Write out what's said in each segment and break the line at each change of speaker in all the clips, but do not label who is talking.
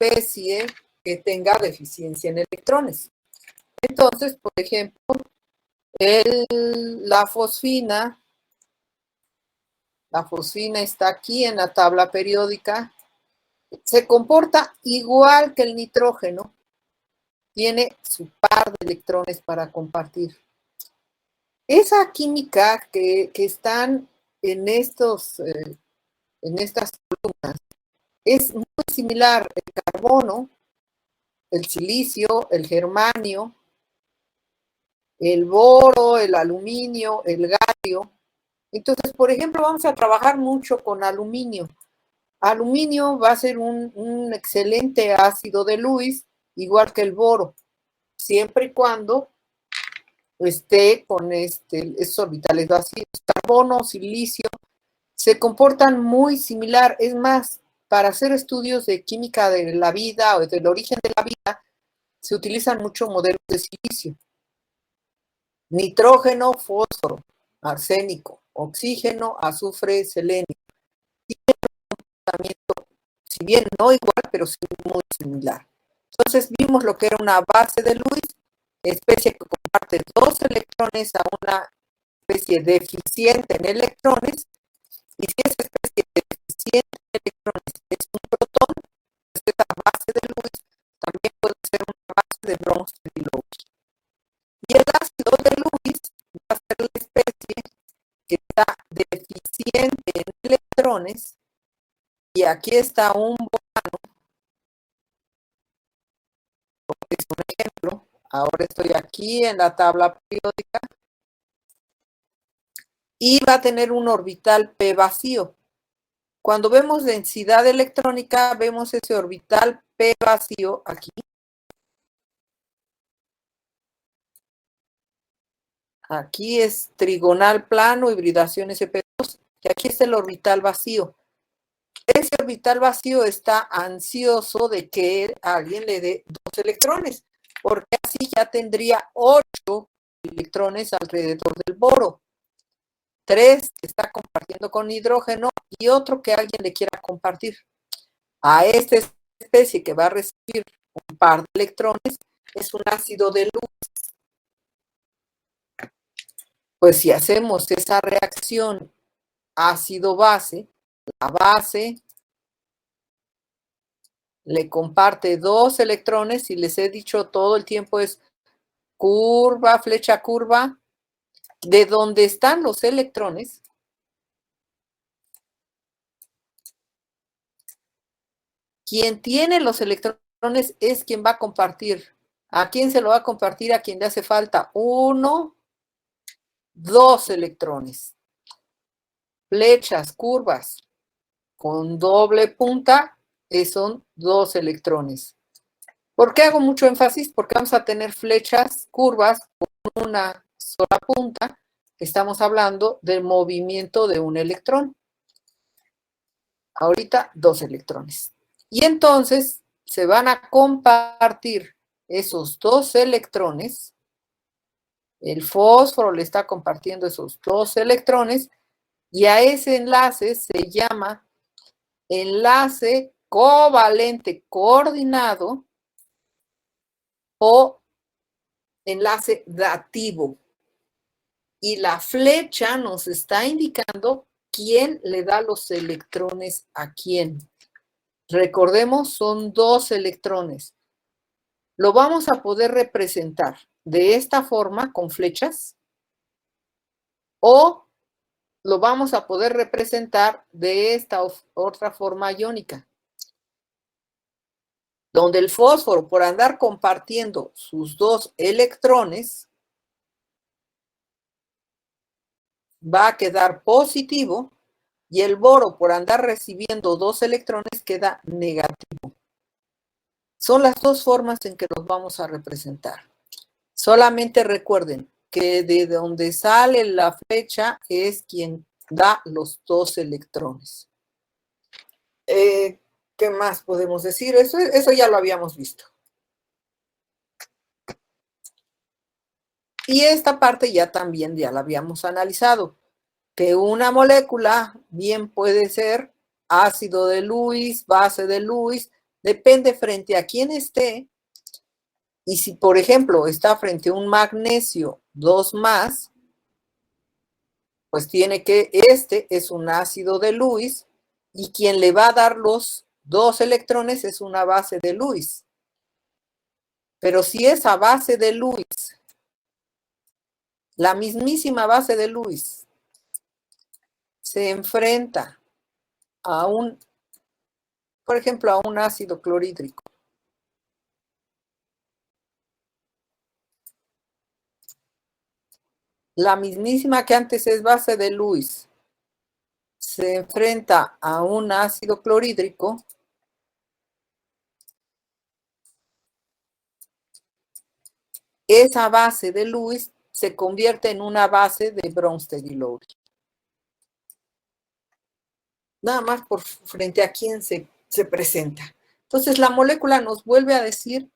especie que tenga deficiencia en electrones. Entonces, por ejemplo, la fosfina está aquí en la tabla periódica, se comporta igual que el nitrógeno, tiene su par de electrones para compartir. Esa química que están en estas columnas es muy similar. El carbono, el silicio, el germanio, el boro, el aluminio, el galio. Entonces, por ejemplo, vamos a trabajar mucho con aluminio. Aluminio va a ser un excelente ácido de Lewis, igual que el boro, siempre y cuando esté con esos orbitales vacíos. Carbono, silicio, se comportan muy similar. Es más, para hacer estudios de química de la vida o del origen de la vida, se utilizan mucho modelos de silicio. Nitrógeno, fósforo, arsénico, oxígeno, azufre, selenio. Tienen un comportamiento, si bien no igual, pero sí muy similar. Entonces vimos lo que era una base de Lewis, especie que comparte 2 electrones a una especie deficiente en electrones, y si esa especie deficiente en electrones es un protón, pues esa base de Lewis también puede ser una base de Bronsted-Lowry. Y el ácido de Lewis va a ser la especie que está deficiente en electrones, y aquí está un borano, es un ejemplo. Ahora estoy aquí en la tabla periódica y va a tener un orbital P vacío. Cuando vemos densidad electrónica, vemos ese orbital P vacío aquí. Aquí es trigonal plano, hibridación sp2, y aquí está el orbital vacío. Ese orbital vacío está ansioso de que alguien le dé 2 electrones, porque así ya tendría 8 electrones alrededor del boro. 3 que está compartiendo con hidrógeno y otro que alguien le quiera compartir. A esta especie que va a recibir un par de electrones es un ácido de Lewis. Pues si hacemos esa reacción ácido-base, la base le comparte 2 electrones, y les he dicho todo el tiempo es curva, flecha curva, de donde están los electrones, quien tiene los electrones es quien va a compartir. ¿A quién se lo va a compartir? A quien le hace falta 1, 2 electrones. Flechas, curvas, con doble punta, son 2 electrones. ¿Por qué hago mucho énfasis? Porque vamos a tener flechas, curvas, con una sola punta. Estamos hablando del movimiento de un electrón. Ahorita 2 electrones. Y entonces se van a compartir esos 2 electrones. El fósforo le está compartiendo esos 2 electrones, y a ese enlace se llama enlace covalente coordinado o enlace dativo. Y la flecha nos está indicando quién le da los electrones a quién. Recordemos, son 2 electrones. Lo vamos a poder representar de esta forma con flechas, o lo vamos a poder representar de esta otra forma iónica, donde el fósforo, por andar compartiendo sus 2 electrones, va a quedar positivo, y el boro, por andar recibiendo 2 electrones, queda negativo. Son las 2 formas en que los vamos a representar. Solamente recuerden que de donde sale la flecha es quien da los 2 electrones. ¿Qué más podemos decir? Eso ya lo habíamos visto. Y esta parte ya también ya la habíamos analizado, que una molécula bien puede ser ácido de Lewis, base de Lewis, Depende frente a quién esté. Y si, por ejemplo, está frente a un magnesio 2 más, pues tiene que, este es un ácido de Lewis, y quien le va a dar los 2 electrones es una base de Lewis. Pero si esa base de Lewis, la mismísima base de Lewis, se enfrenta a un, por ejemplo, a un ácido clorhídrico, la mismísima que antes es base de Lewis, se enfrenta a un ácido clorhídrico, esa base de Lewis se convierte en una base de Bronsted y Lowry. Nada más por frente a quién se presenta. Entonces la molécula nos vuelve a decir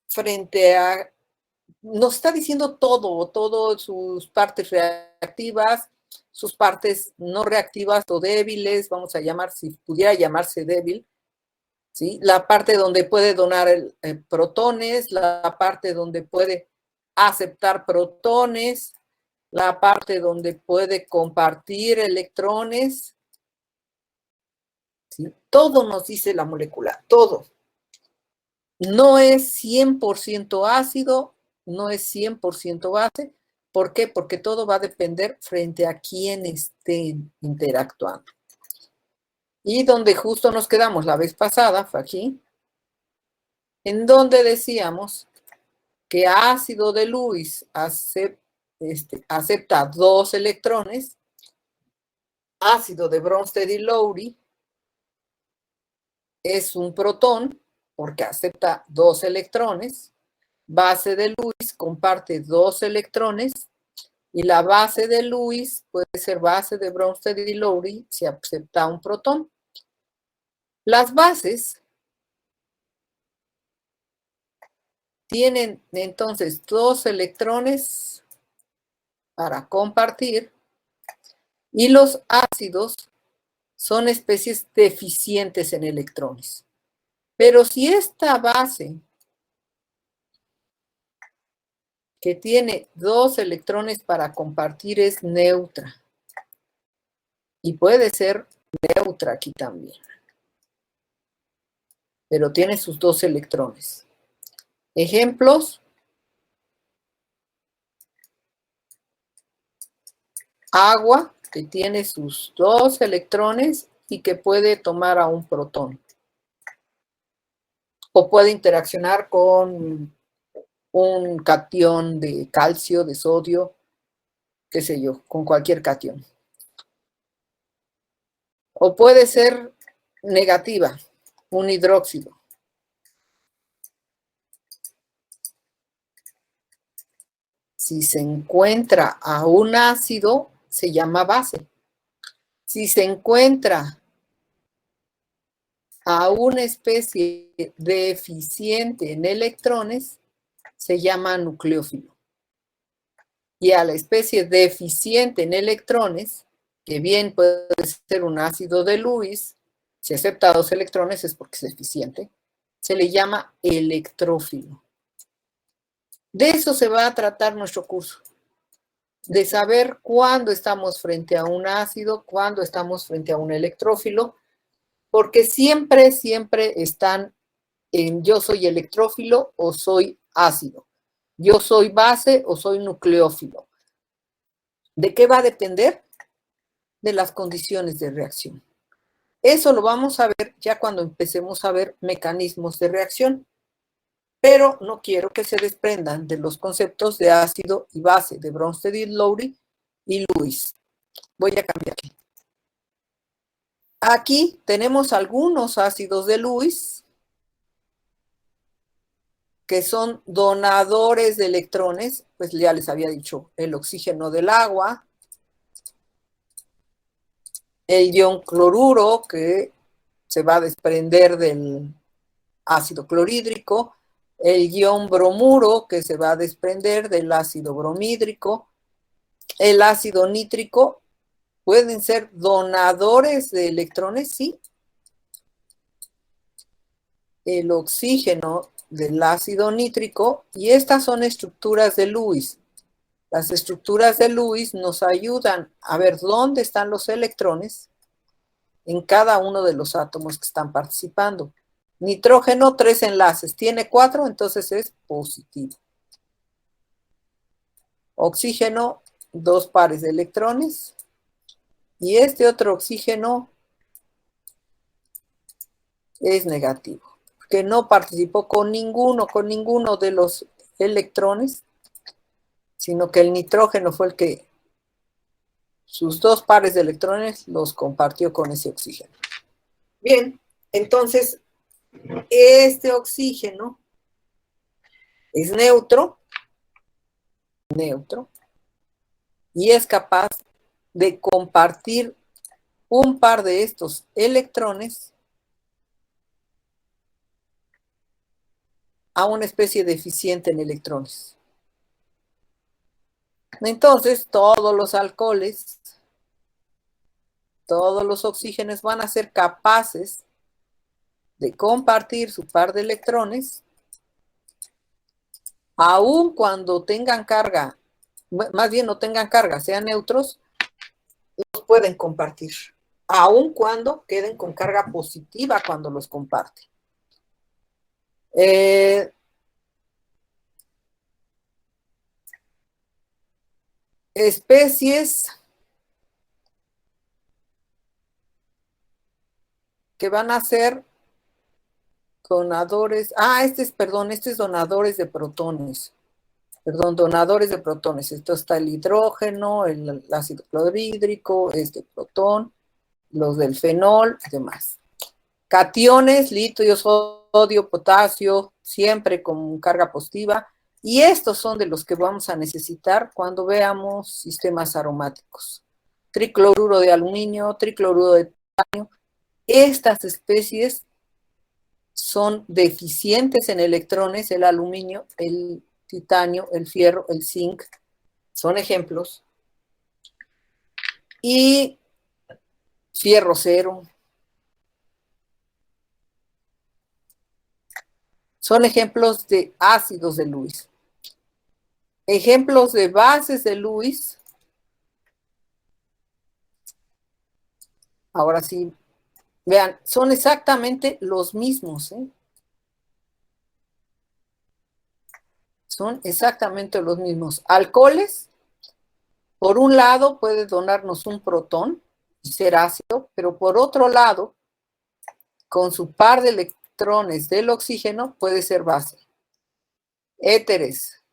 frente a, nos está diciendo todo sus partes reactivas, sus partes no reactivas o débiles, vamos a llamar, si pudiera llamarse débil, ¿sí? La parte donde puede donar protones, la parte donde puede aceptar protones, la parte donde puede compartir electrones, ¿sí? Todo nos dice la molécula, todo. No es 100% ácido, no es 100% base. ¿Por qué? Porque todo va a depender frente a quién estén interactuando. Y donde justo nos quedamos la vez pasada, fue aquí, en donde decíamos que ácido de Lewis acepta 2 electrones, ácido de Bronsted y Lowry es un protón, porque acepta 2 electrones, base de Lewis comparte 2 electrones, y la base de Lewis puede ser base de Bronsted y Lowry si acepta un protón. Las bases tienen entonces 2 electrones para compartir, y los ácidos son especies deficientes en electrones. Pero si esta base que tiene 2 electrones para compartir es neutra, y puede ser neutra aquí también, pero tiene sus 2 electrones. Ejemplos: agua, que tiene sus 2 electrones y que puede tomar a un protón, o puede interaccionar con un catión de calcio, de sodio, qué sé yo, con cualquier catión. O puede ser negativa, un hidróxido. Si se encuentra a un ácido, se llama base. Si se encuentra a una especie deficiente en electrones, se llama nucleófilo. Y a la especie deficiente en electrones, que bien puede ser un ácido de Lewis, si acepta 2 electrones es porque es deficiente, se le llama electrófilo. De eso se va a tratar nuestro curso, de saber cuándo estamos frente a un ácido, cuándo estamos frente a un electrófilo, porque siempre están en yo soy electrófilo o soy ácido, yo soy base o soy nucleófilo. ¿De qué va a depender? De las condiciones de reacción. Eso lo vamos a ver ya cuando empecemos a ver mecanismos de reacción. Pero no quiero que se desprendan de los conceptos de ácido y base de Bronsted y Lowry y Lewis. Voy a cambiar aquí. Aquí tenemos algunos ácidos de Lewis que son donadores de electrones, pues ya les había dicho, el oxígeno del agua, el ion cloruro que se va a desprender del ácido clorhídrico, el ion bromuro que se va a desprender del ácido bromhídrico, el ácido nítrico. ¿Pueden ser donadores de electrones? Sí. el oxígeno del ácido nítrico y estas son estructuras de Lewis. Las estructuras de Lewis nos ayudan a ver dónde están los electrones en cada uno de los átomos que están participando. Nitrógeno, 3 enlaces. Tiene 4, entonces es positivo. Oxígeno, 2 pares de electrones. Y este otro oxígeno es negativo, que no participó con ninguno de los electrones, sino que el nitrógeno fue el que sus 2 pares de electrones los compartió con ese oxígeno. Bien, entonces, este oxígeno es neutro, y es capaz de compartir un par de estos electrones a una especie deficiente en electrones. Entonces, todos los alcoholes, todos los oxígenos van a ser capaces de compartir su par de electrones, aun cuando tengan carga, más bien no tengan carga, sean neutros, los pueden compartir, aun cuando queden con carga positiva cuando los comparten. Especies que van a ser donadores, este es donadores de protones. Donadores de protones. Esto está el hidrógeno, el ácido clorhídrico, este protón, los del fenol y demás. Cationes, litio, sodio, potasio, siempre con carga positiva. Y estos son de los que vamos a necesitar cuando veamos sistemas aromáticos. Tricloruro de aluminio, tricloruro de titanio. Estas especies son deficientes en electrones, el aluminio, el titanio, el fierro, el zinc, son ejemplos. Y fierro cero. Son ejemplos de ácidos de Lewis. Ejemplos de bases de Lewis. Ahora sí, vean, son exactamente los mismos, ¿eh? Son exactamente los mismos. Alcoholes, por un lado, puede donarnos un protón y ser ácido, pero por otro lado, con su par de electrones del oxígeno, puede ser base. Éteres,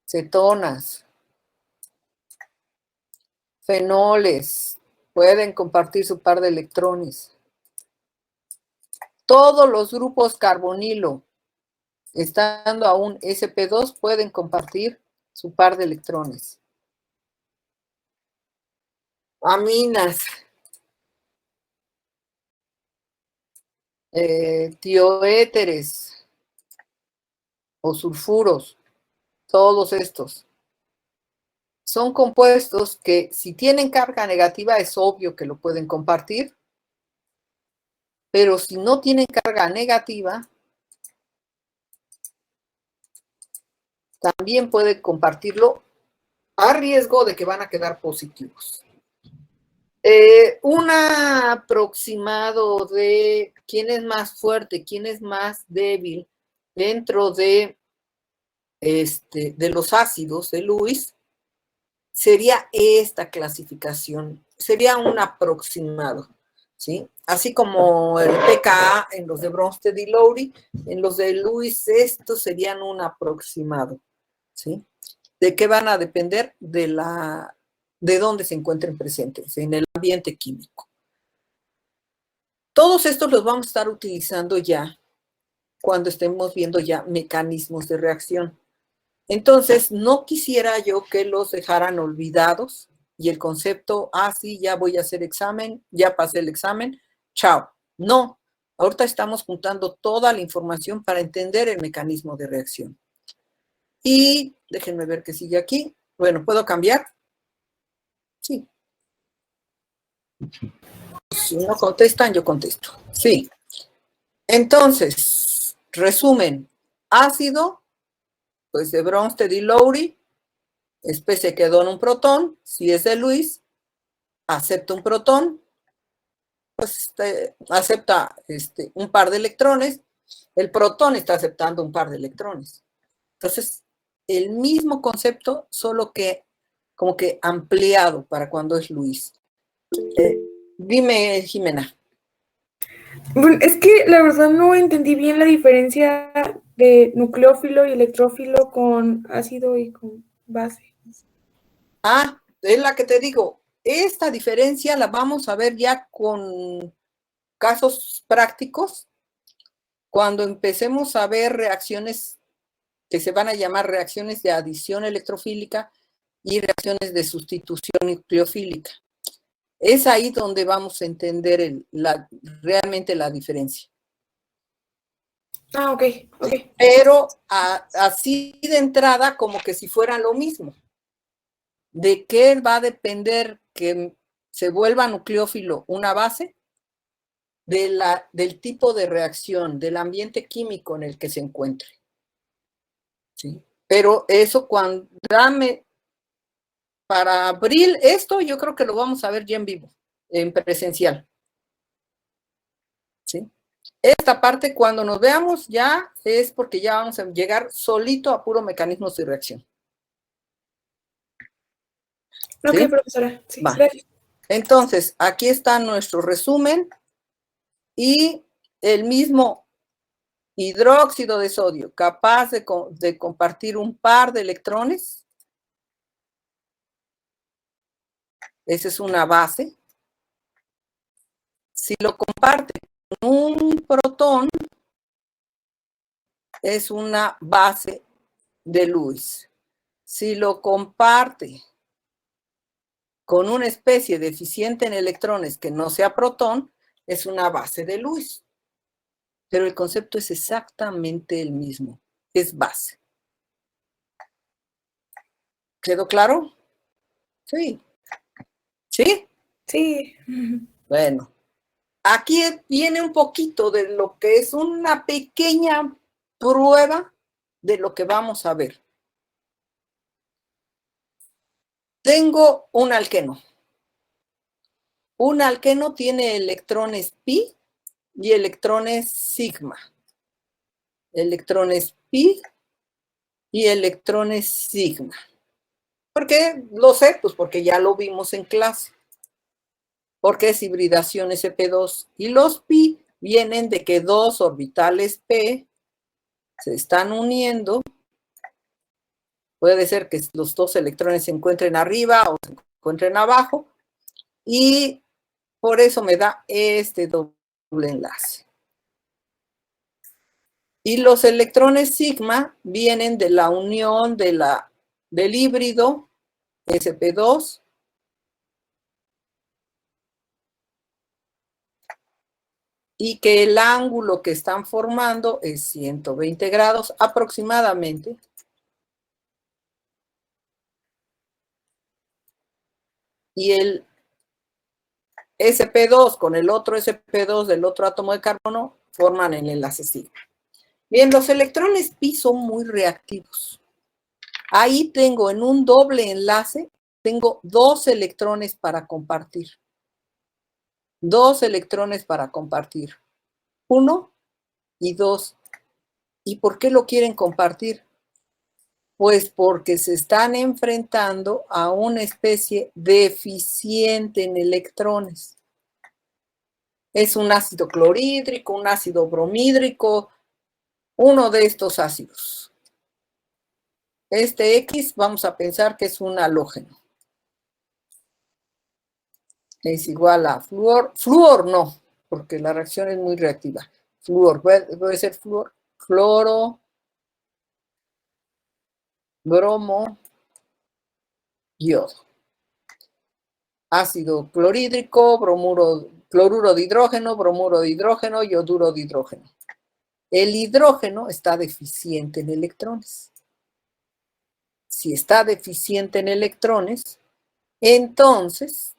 cetonas, fenoles, pueden compartir su par de electrones. Todos los grupos carbonilo, estando aún sp2, pueden compartir su par de electrones. Aminas, tioéteres o sulfuros, todos estos son compuestos que si tienen carga negativa es obvio que lo pueden compartir, pero si no tienen carga negativa, también pueden compartirlo a riesgo de que van a quedar positivos. Un aproximado de quién es más fuerte, quién es más débil dentro de los ácidos de Lewis sería esta clasificación, sería un aproximado, ¿sí? Así como el pKa en los de Bronsted y Lowry, en los de Lewis estos serían un aproximado, ¿sí? ¿De qué van a depender? De dónde se encuentren presentes, en el ambiente químico. Todos estos los vamos a estar utilizando ya cuando estemos viendo ya mecanismos de reacción. Entonces, no quisiera yo que los dejaran olvidados y el concepto, sí, ya voy a hacer examen, ya pasé el examen, chao. No, ahorita estamos juntando toda la información para entender el mecanismo de reacción. Y déjenme ver qué sigue aquí. Bueno, ¿puedo cambiar? Sí. Si no contestan, yo contesto. Sí. Entonces, resumen, ácido, pues de Bronsted y Lowry, especie que dona un protón, si es de Lewis, acepta un protón, pues acepta un par de electrones, el protón está aceptando un par de electrones. Entonces, el mismo concepto, solo que como que ampliado para cuando es Lewis. Dime, Jimena.
Bueno, es que la verdad no entendí bien la diferencia de nucleófilo y electrófilo con ácido y con base.
Ah, es la que te digo. Esta diferencia la vamos a ver ya con casos prácticos, cuando empecemos a ver reacciones que se van a llamar reacciones de adición electrofílica y reacciones de sustitución nucleofílica. Es ahí donde vamos a entender realmente la diferencia.
Ah, ok.
Pero así de entrada, como que si fuera lo mismo. ¿De qué va a depender que se vuelva nucleófilo una base? Del tipo de reacción, del ambiente químico en el que se encuentre. ¿Sí? Pero eso cuando para abril, esto yo creo que lo vamos a ver ya en vivo, en presencial. ¿Sí? Esta parte, cuando nos veamos, ya es porque ya vamos a llegar solito a puro mecanismos de reacción.
Ok,
¿Sí?
profesora. Sí,
Va.
gracias.
Entonces, aquí está nuestro resumen y el mismo hidróxido de sodio, capaz de compartir un par de electrones. Esa es una base. Si lo comparte con un protón, es una base de Lewis. Si lo comparte con una especie deficiente en electrones que no sea protón, es una base de Lewis. Pero el concepto es exactamente el mismo, es base. ¿Quedó claro? Sí. ¿Sí?
Sí.
Bueno, aquí viene un poquito de lo que es una pequeña prueba de lo que vamos a ver. Tengo un alqueno. Un alqueno tiene electrones pi y electrones sigma. Electrones pi y electrones sigma. ¿Por qué lo sé? Pues porque ya lo vimos en clase. Porque es hibridación sp2. Y los pi vienen de que dos orbitales p se están uniendo. Puede ser que los dos electrones se encuentren arriba o se encuentren abajo. Y por eso me da este doble enlace. Y los electrones sigma vienen de la unión del híbrido sp2 y que el ángulo que están formando es 120 grados aproximadamente. Y el sp2 con el otro sp2 del otro átomo de carbono forman el enlace sigma. Bien, los electrones pi son muy reactivos. Ahí tengo en un doble enlace, tengo dos electrones para compartir. Dos electrones para compartir. 1 y 2. ¿Y por qué lo quieren compartir? Pues porque se están enfrentando a una especie deficiente en electrones. Es un ácido clorhídrico, un ácido bromhídrico, uno de estos ácidos. Este X vamos a pensar que es un halógeno. Es igual a flúor. Flúor no, porque la reacción es muy reactiva. Flúor, puede ser flúor, cloro, bromo, yodo. Ácido clorhídrico, cloruro de hidrógeno, yoduro de hidrógeno. El hidrógeno está deficiente en electrones. Si está deficiente en electrones, entonces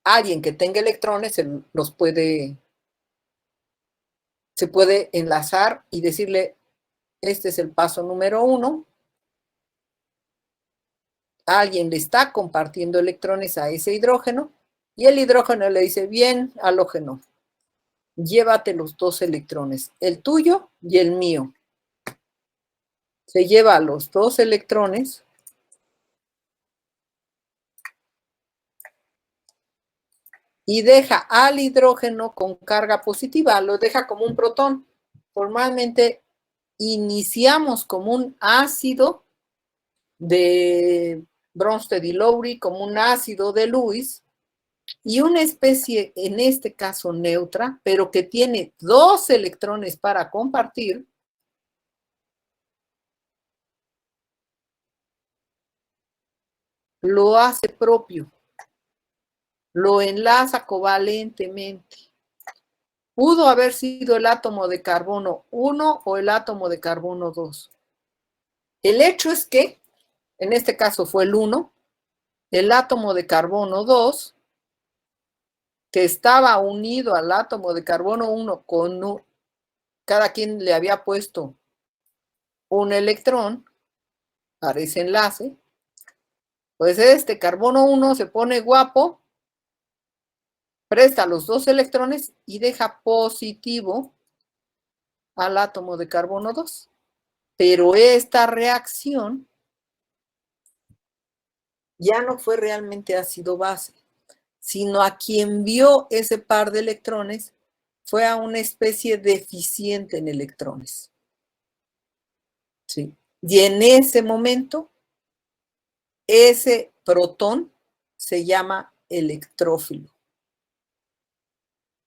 alguien que tenga electrones los puede, se puede enlazar y decirle, este es el paso número 1. Alguien le está compartiendo electrones a ese hidrógeno y el hidrógeno le dice, bien, halógeno, llévate los 2 electrones, el tuyo y el mío. Se lleva los 2 electrones y deja al hidrógeno con carga positiva, lo deja como un protón. Formalmente iniciamos como un ácido de Bronsted y Lowry, como un ácido de Lewis, y una especie, en este caso neutra, pero que tiene 2 electrones para compartir, lo hace propio, lo enlaza covalentemente. Pudo haber sido el átomo de carbono 1 o el átomo de carbono 2. El hecho es que, en este caso fue el 1, el átomo de carbono 2, que estaba unido al átomo de carbono 1 con cada quien le había puesto un electrón para ese enlace, pues este carbono 1 se pone guapo, presta los 2 electrones y deja positivo al átomo de carbono 2. Pero esta reacción ya no fue realmente ácido-base, sino a quien vio ese par de electrones fue a una especie deficiente en electrones. ¿Sí? Y en ese momento, ese protón se llama electrófilo.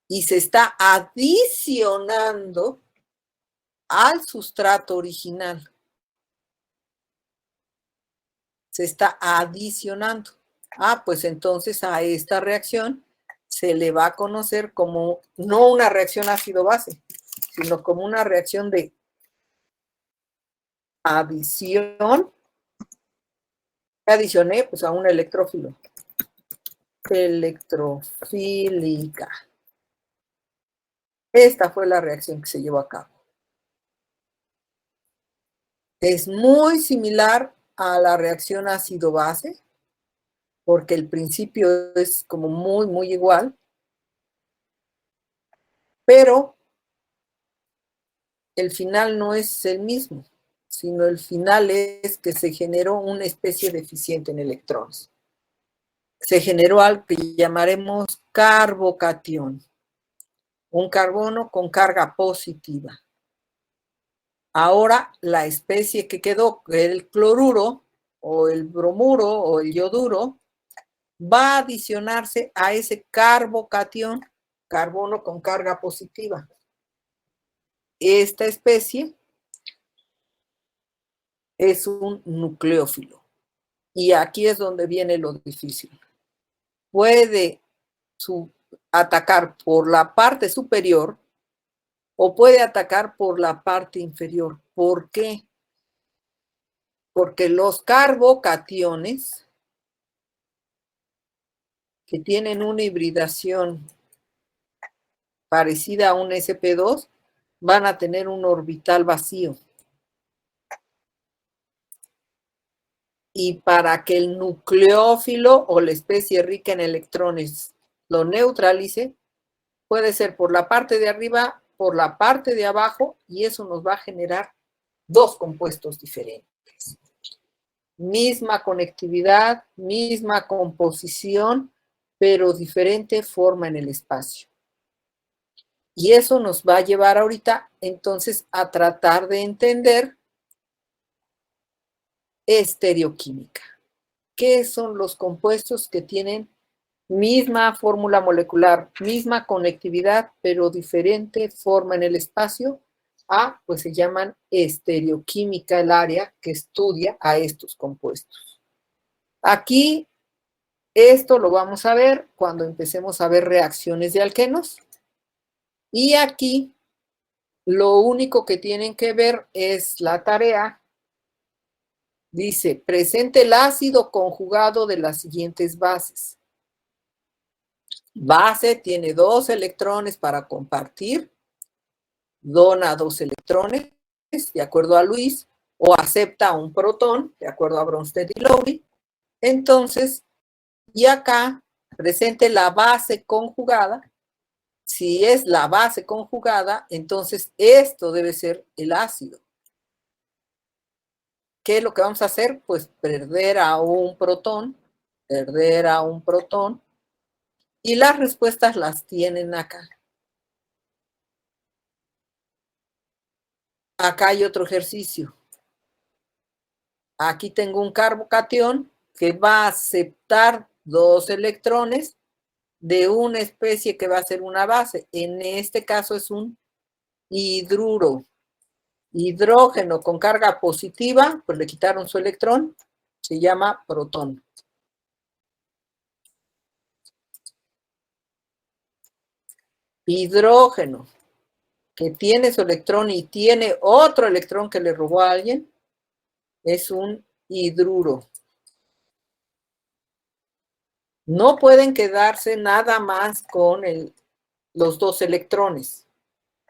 Y se está adicionando al sustrato original. Se está adicionando. Pues entonces a esta reacción se le va a conocer como no una reacción ácido-base, sino como una reacción de adición. Adicioné pues a un electrófilo. Electrofílica. Esta fue la reacción que se llevó a cabo. Es muy similar a la reacción ácido-base, porque el principio es como muy igual, pero el final no es el mismo, sino el final es que se generó una especie deficiente en electrones. Se generó algo que llamaremos carbocatión, un carbono con carga positiva. Ahora la especie que quedó, el cloruro o el bromuro o el yoduro, va a adicionarse a ese carbocatión, carbono con carga positiva. Esta especie es un nucleófilo. Y aquí es donde viene lo difícil. Puede atacar por la parte superior o puede atacar por la parte inferior. ¿Por qué? Porque los carbocationes que tienen una hibridación parecida a un sp2 van a tener un orbital vacío. Y para que el nucleófilo o la especie rica en electrones lo neutralice, puede ser por la parte de arriba, por la parte de abajo, y eso nos va a generar 2 compuestos diferentes. Misma conectividad, misma composición, pero diferente forma en el espacio. Y eso nos va a llevar ahorita, entonces, a tratar de entender estereoquímica. ¿Qué son los compuestos que tienen misma fórmula molecular, misma conectividad, pero diferente forma en el espacio? Pues se llaman estereoquímica el área que estudia a estos compuestos. Aquí, esto lo vamos a ver cuando empecemos a ver reacciones de alquenos. Y aquí, lo único que tienen que ver es la tarea. Dice, presente el ácido conjugado de las siguientes bases. Base tiene 2 electrones para compartir. dona 2 electrones, de acuerdo a Luis, o acepta un protón, de acuerdo a Bronsted y Lowry. Entonces, y acá presente la base conjugada. Si es la base conjugada, entonces esto debe ser el ácido. ¿Qué es lo que vamos a hacer? Pues perder a un protón, y las respuestas las tienen acá. Acá hay otro ejercicio. Aquí tengo un carbocatión que va a aceptar 2 electrones de una especie que va a ser una base. En este caso es un hidruro. Hidrógeno con carga positiva, pues le quitaron su electrón, se llama protón. Hidrógeno, que tiene su electrón y tiene otro electrón que le robó a alguien, es un hidruro. No pueden quedarse nada más con los 2 electrones.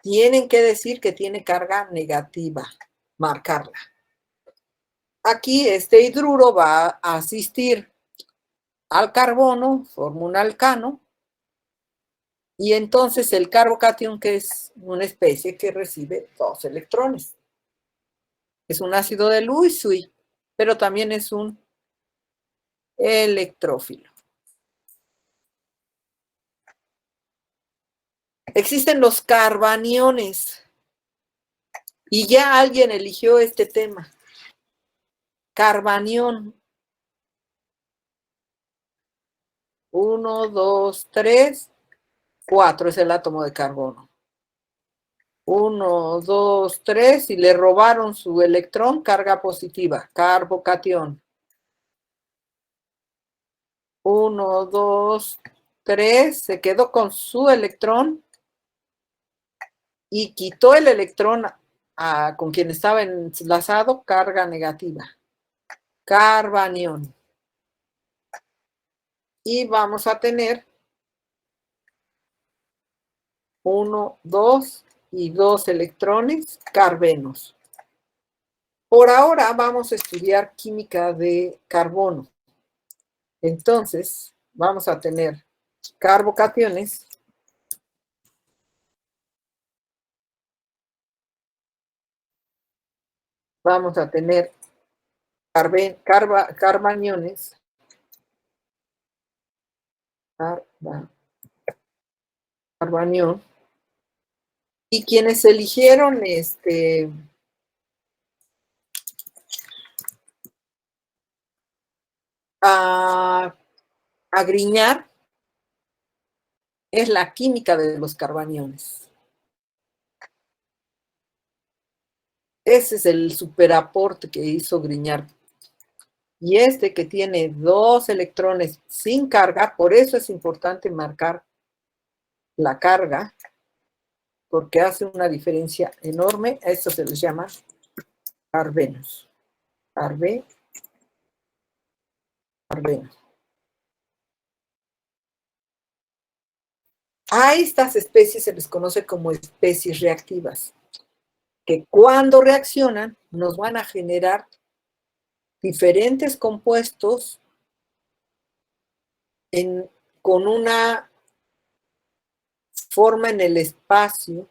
Tienen que decir que tiene carga negativa, marcarla. Aquí este hidruro va a asistir al carbono, forma un alcano, y entonces el carbocatión, que es una especie que recibe 2 electrones. Es un ácido de Lewis, pero también es un electrófilo. Existen los carbaniones, y ya alguien eligió este tema. Carbanión. 1, 2, 3, 4 es el átomo de carbono. 1, 2, 3, y le robaron su electrón, carga positiva, carbocatión. 1, 2, 3, se quedó con su electrón y quitó el electrón con quien estaba enlazado, carga negativa, carbanión. Y vamos a tener 1, 2 y 2 electrones, carbenos. Por ahora vamos a estudiar química de carbono. Entonces, vamos a tener carbocationes. Vamos a tener carbaniones. Carbanión. Y quienes eligieron a Grignard es la química de los carbaniones. Ese es el superaporte que hizo Grignard. Y este que tiene 2 electrones sin carga, por eso es importante marcar la carga, porque hace una diferencia enorme. A esto se les llama carbenos. Carbenos. A estas especies se les conoce como especies reactivas, que cuando reaccionan nos van a generar diferentes compuestos con una forma en el espacio.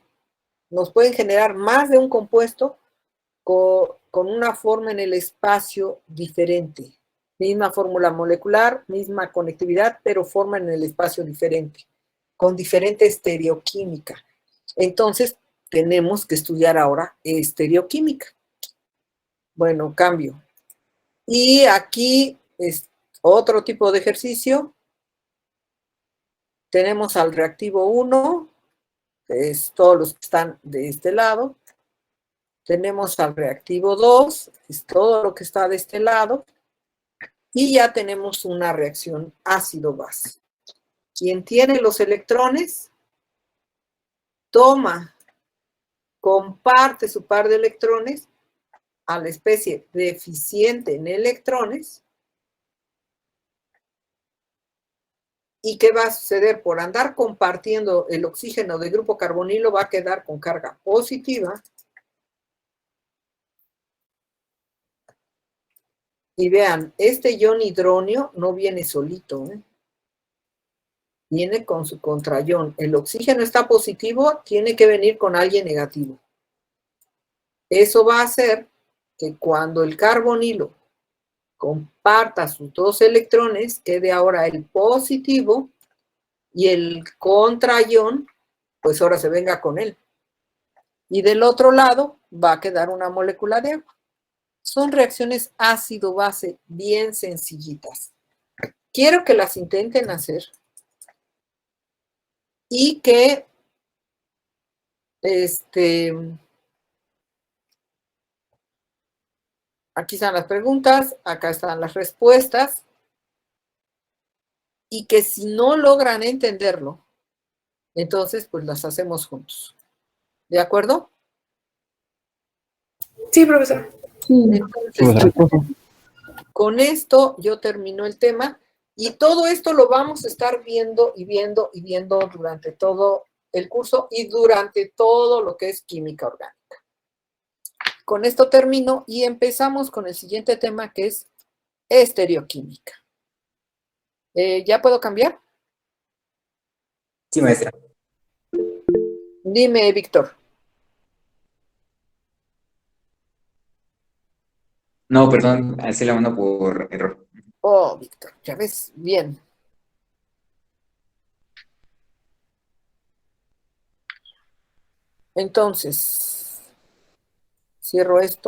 Nos pueden generar más de un compuesto con una forma en el espacio diferente. Misma fórmula molecular, misma conectividad, pero forma en el espacio diferente, con diferente estereoquímica. Entonces, tenemos que estudiar ahora estereoquímica. Bueno, cambio. Y aquí es otro tipo de ejercicio. Tenemos al reactivo 1, que es todos los que están de este lado. Tenemos al reactivo 2, que es todo lo que está de este lado. Y ya tenemos una reacción ácido-base. Quien tiene los electrones, comparte su par de electrones a la especie deficiente en electrones ¿Y qué va a suceder? Por andar compartiendo el oxígeno de grupo carbonilo va a quedar con carga positiva. Y vean, este ion hidronio no viene solito, ¿eh? Viene con su contraión. El oxígeno está positivo, tiene que venir con alguien negativo. Eso va a hacer que cuando el carbonilo comparta sus dos electrones, quede ahora el positivo y el contraión, pues ahora se venga con él. Y del otro lado va a quedar una molécula de agua. Son reacciones ácido-base bien sencillitas. Quiero que las intenten hacer y que aquí están las preguntas, acá están las respuestas, y que si no logran entenderlo, entonces pues las hacemos juntos. ¿De acuerdo?
Sí, profesor.
Entonces, con esto yo termino el tema y todo esto lo vamos a estar viendo y viendo y viendo durante todo el curso y durante todo lo que es química orgánica. Con esto termino y empezamos con el siguiente tema que es estereoquímica. ¿Ya puedo cambiar?
Sí, maestra.
Dime, Víctor.
No, perdón, alcé la mano por error.
Oh, Víctor, ya ves, bien. Entonces, cierro esto.